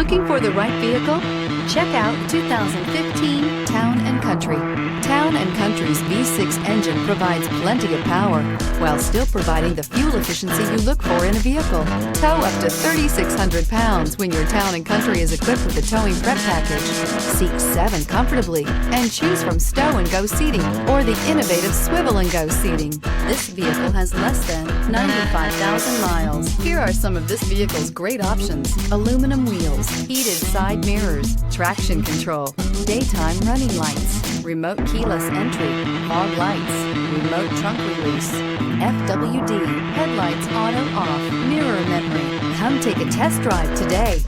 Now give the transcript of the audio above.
Looking for the right vehicle? Check out 2015 Town & Country. Town & Country's V6 engine provides plenty of power while still providing the fuel efficiency you look for in a vehicle. Tow up to 3,600 pounds when your Town & Country is equipped with the towing prep package. Seat 7 comfortably and choose from stow and go seating or the innovative swivel and go seating. This vehicle has less than 95,000 miles. Here are some of this vehicle's great options: aluminum wheels, heated side mirrors, traction control, daytime running lights, remote keyless entry, fog lights, remote trunk release, FWD, headlights auto off, mirror memory. Come take a test drive today.